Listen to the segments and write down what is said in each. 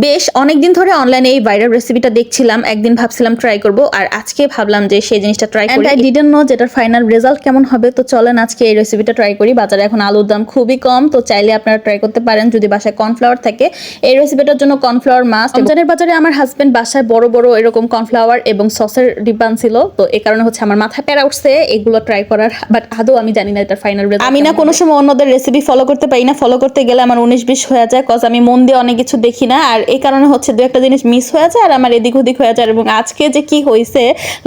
বেশ অনেকদিন ধরে অনলাইনে এই ভাইরাল রেসিপিটা দেখছিলাম, একদিন ভাবছিলাম ট্রাই করব, আর আজকে ভাবলাম যে সেই জিনিসটা ট্রাই করি। আই ডিডন্ট নো যেটার ফাইনাল রেজাল্ট কেমন হবে, তো চলেন আজকে এই রেসিপিটা ট্রাই করি। বাজারে এখন আলুর দাম খুবই কম, তো চাইলে আপনারা ট্রাই করতে পারেন যদি বাসায় কর্নফ্লাওয়ার থাকে। এই রেসিপিটার জন্য কর্নফ্লাওয়ার মাস্ট। রমজানের বাজারে আমার হাজবেন্ড বাসায় বড় বড় এরকম কর্নফ্লাওয়ার এবং সসের ডিব্বা ছিল, তো এই কারণে হচ্ছে আমার মাথা প্যারা উঠছে এগুলো ট্রাই করার, বাট আদৌ আমি জানি না এটার ফাইনাল রেজাল্ট। আমি না কোনো সময় অন্যদের রেসিপি ফলো করতে পারি না, ফলো করতে গেলে আমার 19-20 হয়ে যায়, কজ আমি মন দিয়ে অনেক কিছু দেখি না, আর এই কারণে হচ্ছে দু একটা জিনিস মিস হয়ে যায় আর আমার এদিক ওদিক হয়ে যায়। এবং আজকে যে কি হয়েছে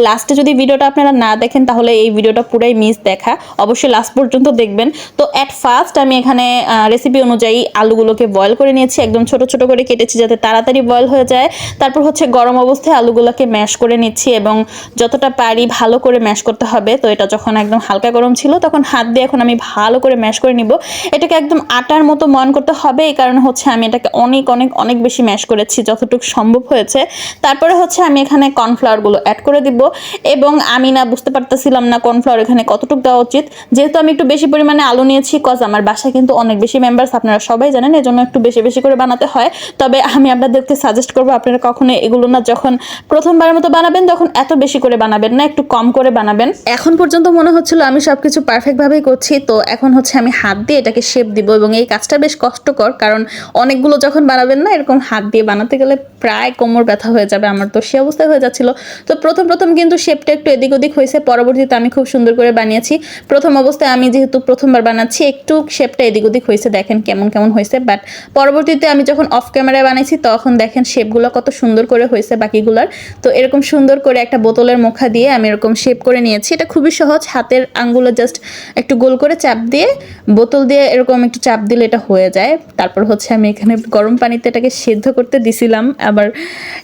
লাস্টে যদি ভিডিওটা আপনারা না দেখেন তাহলে এই ভিডিওটা পুরাই মিস দেখা, অবশ্যই লাস্ট পর্যন্ত দেখবেন। তো এট ফার্স্ট আমি এখানে রেসিপি অনুযায়ী আলুগুলোকে বয়েল করে নিয়েছি, একদম ছোট ছোট করে কেটেছি যাতে তাড়াতাড়ি বয়েল হয়ে যায়। তারপর হচ্ছে গরম অবস্থায় আলুগুলোকে ম্যাশ করে নিচ্ছি এবং যতটা পারি ভালো করে ম্যাশ করতে হবে। তো এটা যখন একদম হালকা গরম ছিল তখন হাত দিয়ে এখন আমি ভালো করে ম্যাশ করে নিব। এটাকে একদম আটার মতো ময়ান করতে হবে, এই কারণে হচ্ছে আমি এটাকে অনেক অনেক অনেক বেশি ম্যাশ করেছি যতটুকু সম্ভব হয়েছে। তারপরে হচ্ছে আমি এখানে কর্নফ্লাওয়ারগুলো অ্যাড করে দিব, এবং আমি না বুঝতে পারতেছিলাম না কর্নফ্লাওয়ার এখানে কতটুকু দেওয়া উচিত, যেহেতু আমি একটু বেশি পরিমাণে আলু নিয়েছি, কজ আমার বাসায় কিন্তু অনেক বেশি মেম্বার্স, আপনারা সবাই জানেন, এজন্য একটু বেশি বেশি করে বানাতে হয়। তবে আমি আপনাদেরকে সাজেস্ট করবো আপনারা কখনো এগুলো না যখন প্রথমবারের মতো বানাবেন তখন এত বেশি করে বানাবেন না, একটু কম করে বানাবেন। এখন পর্যন্ত মনে হচ্ছিল আমি সবকিছু পারফেক্ট ভাবেই করছি, তো এখন হচ্ছে আমি হাত দিয়ে এটাকে শেপ দিব, এবং এই কাজটা বেশ কষ্টকর, কারণ অনেকগুলো যখন বানাবেন না এরকম হাত দিয়ে বানাতে গেলে প্রায় কোমর ব্যথা হয়ে যাবে, আমার তো সে অবস্থায় হয়ে যাচ্ছিল। তো প্রথম কিন্তু শেপটা একটু এদিক ওদিক হয়েছে, পরবর্তীতে আমি খুব সুন্দর করে বানিয়েছি। প্রথম অবস্থায় আমি যেহেতু প্রথমবার বানাচ্ছি একটু শেপটা এদিক ওদিক হয়েছে, দেখেন কেমন কেমন হয়েছে, বাট পরবর্তীতে আমি যখন অফ ক্যামেরায় বানাইছি তখন দেখেন শেপগুলো কত সুন্দর করে হয়েছে বাকিগুলার। তো এরকম সুন্দর করে একটা বোতলের মুখা দিয়ে আমি এরকম শেপ করে নিয়েছি। এটা খুবই সহজ, হাতের আঙ্গুলে জাস্ট একটু গোল করে চাপ দিয়ে বোতল দিয়ে এরকম একটু চাপ দিলে এটা হয়ে যায়। তারপর হচ্ছে আমি এখানে গরম পানিতে এটাকে সেদ্ধ করতে দিছিলাম, আবার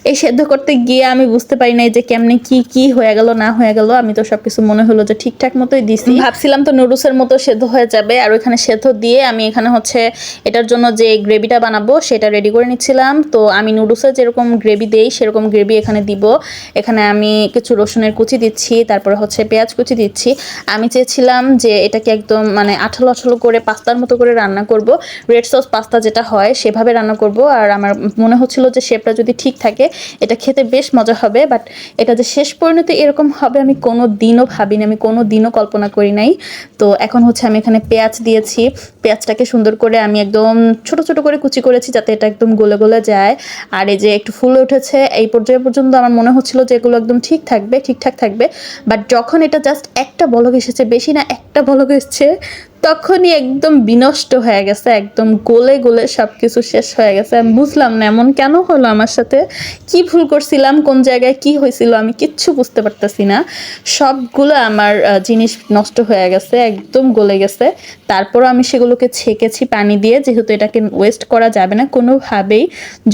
এই সেদ্ধ করতে গিয়ে আমি বুঝতে পারি নাই যে কেমনে কি কি হয়ে গেল না হয়ে গেল। আমি তো সবকিছু মনে হলো যে ঠিকঠাক মতোই দিছি, ভাবছিলাম তো নুডলসের মতো সেদ্ধ হয়ে যাবে। আর ওইখানে সেদ্ধ দিয়ে আমি এখানে হচ্ছে এটার জন্য যে গ্রেভিটা বানাবো সেটা রেডি করে নিচ্ছিলাম। তো আমি নুডলসে যেরকম গ্রেভি দেই সেরকম গ্রেভি এখানে দিব। এখানে আমি কিছু রসুনের কুচি দিচ্ছি, তারপরে হচ্ছে পেঁয়াজ কুচি দিচ্ছি। আমি চেয়েছিলাম যে এটাকে একদম মানে আঠালো আঠালো করে পাস্তার মতো করে রান্না করব, রেড সস পাস্তা যেটা হয় সেভাবে রান্না করব। আর আমার মনে হচ্ছিল যে শেপটা যদি ঠিক থাকে এটা খেতে বেশ মজা হবে, বাট এটা যে শেষ পরিণতি এরকম হবে আমি কোনো দিনও ভাবিনি, আমি কোনো দিনও কল্পনা করি নাই। তো এখন হচ্ছে আমি এখানে পেঁয়াজ দিয়েছি, পেঁয়াজটাকে সুন্দর করে আমি একদম ছোট ছোট করে কুচি করেছি যাতে এটা একদম গলে গলে যায়। আর এই যে একটু ফুলে উঠেছে এই পর্যায়ে পর্যন্ত আমার মনে হচ্ছিল যে এগুলো একদম ঠিকঠাক থাকবে, বাট যখন এটা জাস্ট একটা বলক এসেছে, বেশি না একটা বলক এসেছে, তখনই একদম বিনষ্ট হয়ে গেছে, একদম গলে গলে সব কিছু শেষ হয়ে গেছে। আমি বুঝলাম না এমন কেন হলো আমার সাথে, কি ভুল করছিলাম, কোন জায়গায় কি হয়েছিল আমি কিচ্ছু বুঝতে পারতেছি না। সবগুলো আমার জিনিস নষ্ট হয়ে গেছে, একদম গলে গেছে। তারপরও আমি সেগুলোকে ছেঁকেছি পানি দিয়ে, যেহেতু এটাকে ওয়েস্ট করা যাবে না কোনোভাবেই।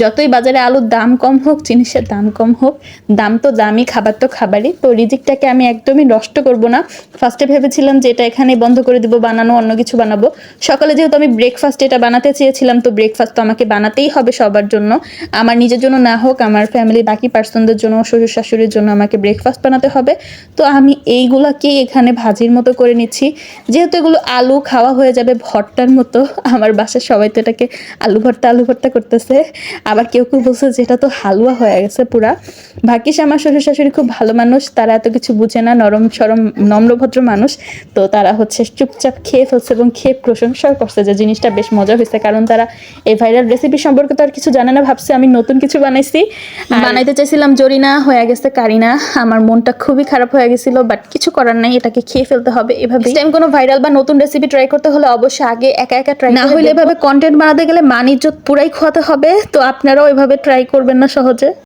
যতই বাজারে আলুর দাম কম হোক, জিনিসের দাম কম হোক, দাম তো দামই, খাবার তো খাবারই, তো রিজিকটাকে আমি একদমই নষ্ট করব না। ফার্স্টে ভেবেছিলাম যে এটা এখানে বন্ধ করে দিব, বানানো অন্য কিছু বানাবো। সকালে যেহেতু আমি ব্রেকফাস্ট এটা বানাতে চেয়েছিলাম, তো ব্রেকফাস্ট তো আমাকে বানাতেই হবে সবার জন্য, আমার নিজের জন্য না হোক আমার ফ্যামিলির বাকি পার্সনদের জন্য, শ্বশুর শাশুড়ির জন্য আমাকে ব্রেকফাস্ট বানাতে হবে। তো আমি এইগুলাকেই এখানে ভাজির মতো করে নিচ্ছি, যেহেতু এগুলো আলু খাওয়া হয়ে যাবে ভর্তার মতো। আমার বাসার সবাই তো এটাকে আলু ভর্তা করতেছে, আবার কেউ কেউ বলছে যে এটা তো হালুয়া হয়ে গেছে পুরা। ভাগ্যিস আমার শ্বশুর শাশুড়ি খুব ভালো মানুষ, তারা এত কিছু বুঝে না, নরম সরম নম্রভদ্র মানুষ। তো তারা হচ্ছে চুপচাপ খেয়ে ফেলছে এবং খেয়ে প্রশংসা করছে যে জিনিসটা বেশ মজা হয়েছে, কারণ তারা এই ভাইরাল রেসিপি সম্পর্কে তো আর কিছু জানে না, ভাবছে আমি নতুন কিছু বানাইছি। বানাইতে চাইছিলাম জরিনা, হয়ে গেছে কারিনা। আমার মনটা খুবই খারাপ হয়ে গেছিল, বাট কিছু করার নাই, এটাকে খেয়ে ফেলতে হবে। এভাবে টাইম কোনো ভাইরাল বা নতুন রেসিপি ট্রাই করতে হলে অবশ্যই আগে একা একা ট্রাই, না হলে এভাবে কন্টেন্ট বানাতে গেলে মান ইজ্জত পুরাই খোয়াতে হবে। তো আপনারাও এভাবে ট্রাই করবেন না সহজে।